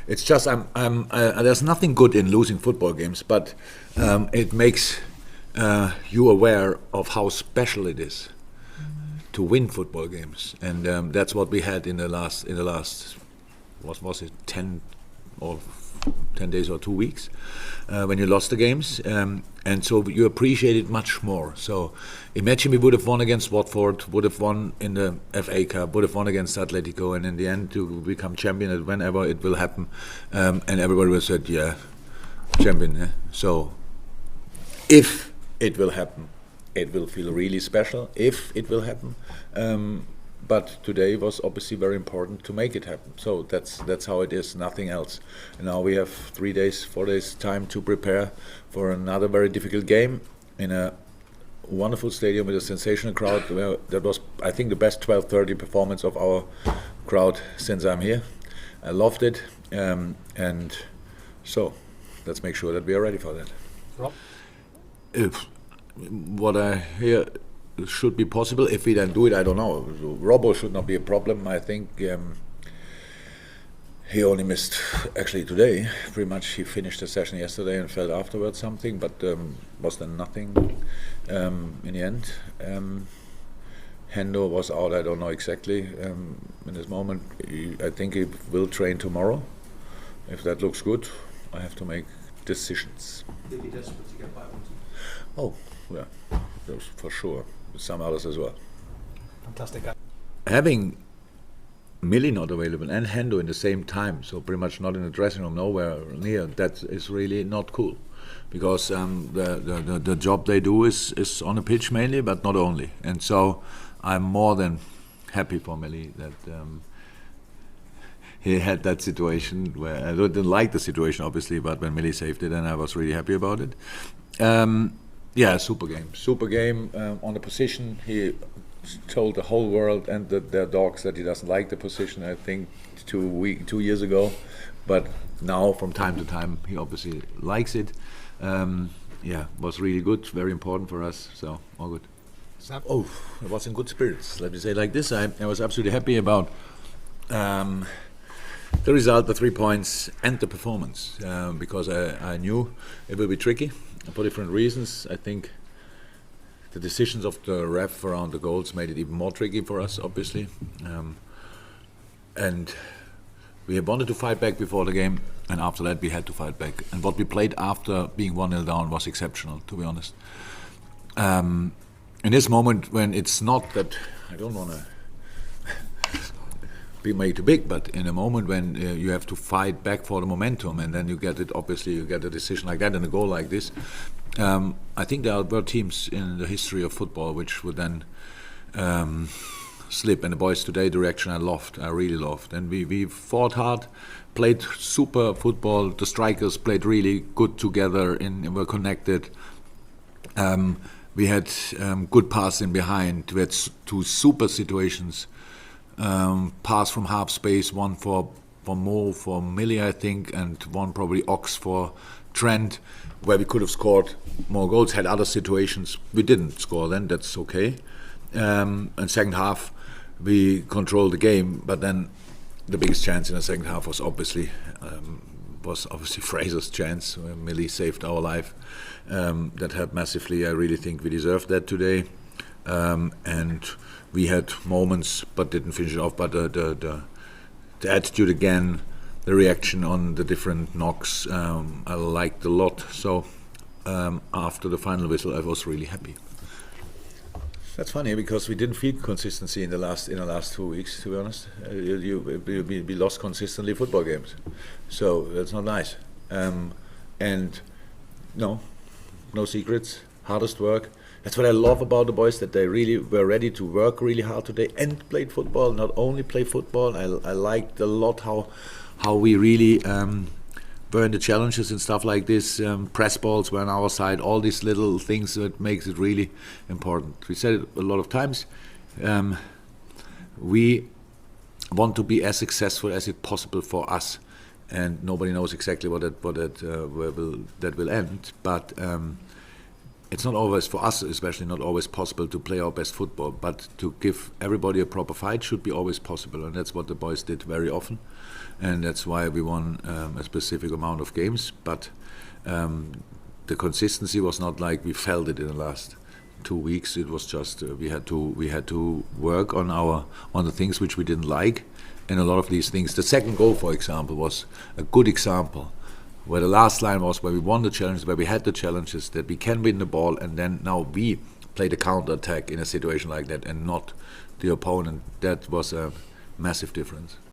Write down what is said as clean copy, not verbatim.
It's just there's nothing good in losing football games, but it makes you aware of how special it is to win football games, and that's what we had in the last what was it, 10 days or 2 weeks when you lost the games, and so you appreciate it much more. So imagine we would have won against Watford, would have won in the FA Cup, would have won against Atletico, and in the end to become champion whenever it will happen, and everybody would have said, yeah, champion. Eh? So if it will happen, it will feel really special if it will happen. But today was obviously very important to make it happen. So that's how it is, nothing else. And now we have 4 days time to prepare for another very difficult game in a wonderful stadium with a sensational crowd. That was, I think, the best 12:30 performance of our crowd since I'm here. I loved it, and so let's make sure that we are ready for that. Rob? What I hear should be possible. If we then do it, I don't know. Robbo should not be a problem. I think he only missed actually today. Pretty much he finished the session yesterday and felt afterwards something, but was then nothing in the end. Hendo was out, I don't know exactly in this moment. I think he will train tomorrow. If that looks good, I have to make decisions. They'll be desperate to get back on. Oh, yeah, that's for sure. Some others as well. Fantastic. Having Millie not available and Hendo in the same time, so pretty much not in the dressing room, nowhere near, that is really not cool. Because the job they do is on the pitch mainly, but not only. And so I'm more than happy for Millie that he had that situation where I didn't like the situation, obviously, but when Millie saved it, and I was really happy about it. Yeah, super game on the position. He told the whole world and their dogs that he doesn't like the position, I think 2 years ago, but now from time to time he obviously likes it. Yeah, was really good, very important for us, so all good. Oh, I was in good spirits, let me say like this. I was absolutely happy about the result, the 3 points and the performance, because I knew it will be tricky for different reasons. I think the decisions of the ref around the goals made it even more tricky for us, obviously. And we wanted to fight back before the game, and after that we had to fight back. And what we played after being 1-0 down was exceptional, to be honest. In this moment when it's not that, I don't want to be made too big, but in a moment when you have to fight back for the momentum, and then you get it, obviously you get a decision like that and a goal like this. I think there were teams in the history of football which would then slip, and the boys today, the reaction I really loved. And we fought hard, played super football, the strikers played really good together and were connected. We had good passing behind, we had 2 super situations. Pass from half space, one for Mo, for Millie, I think, and one probably Ox for Trent, where we could have scored more goals, had other situations. We didn't score then, that's okay. And second half, we controlled the game, but then the biggest chance in the second half was obviously Fraser's chance, where Millie saved our life. That helped massively. I really think we deserved that today. And we had moments, but didn't finish it off. But the attitude again, the reaction on the different knocks, I liked a lot. So after the final whistle, I was really happy. That's funny because we didn't feel consistency in the last 2 weeks. To be honest, we lost consistently football games, so that's not nice. And no secrets. Hardest work. That's what I love about the boys, that they really were ready to work really hard today and played football, not only play football. I liked a lot how we really were in the challenges and stuff like this. Press balls were on our side, all these little things that makes it really important. We said it a lot of times. We want to be as successful as it possible for us, and nobody knows exactly what that will end. But it's not always, for us especially, not always possible to play our best football, but to give everybody a proper fight should be always possible, and that's what the boys did very often, and that's why we won a specific amount of games. But the consistency was not like we felt it in the last 2 weeks. It was just we had to work on the things which we didn't like, and a lot of these things. The second goal, for example, was a good example, where the last line was where we won the challenge, where we had the challenges that we can win the ball, and then now we play the counter attack in a situation like that, and not the opponent. That was a massive difference.